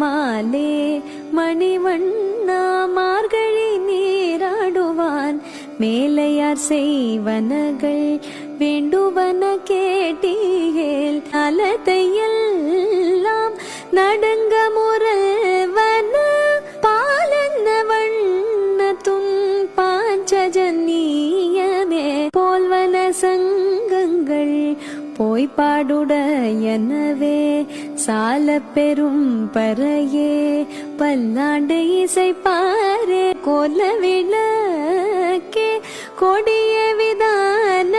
மாலே மணிவண்ணா மார்கழி நீராடுவான் மேலையார் செய்வனகள் வேண்டுவன கேட்டீயேல் அலதையெல்லாம் நடுங்க முரல்வன பாலன்ன வண்ணத்தும் பாஞ்சஜன்னியமே போல்வன சங்கங்கள் போய் பாடுடையனவே சால பெரும் பறையே பல்லாண்டு இசைப்பாரே கோல விளக்கே கொடிய விதான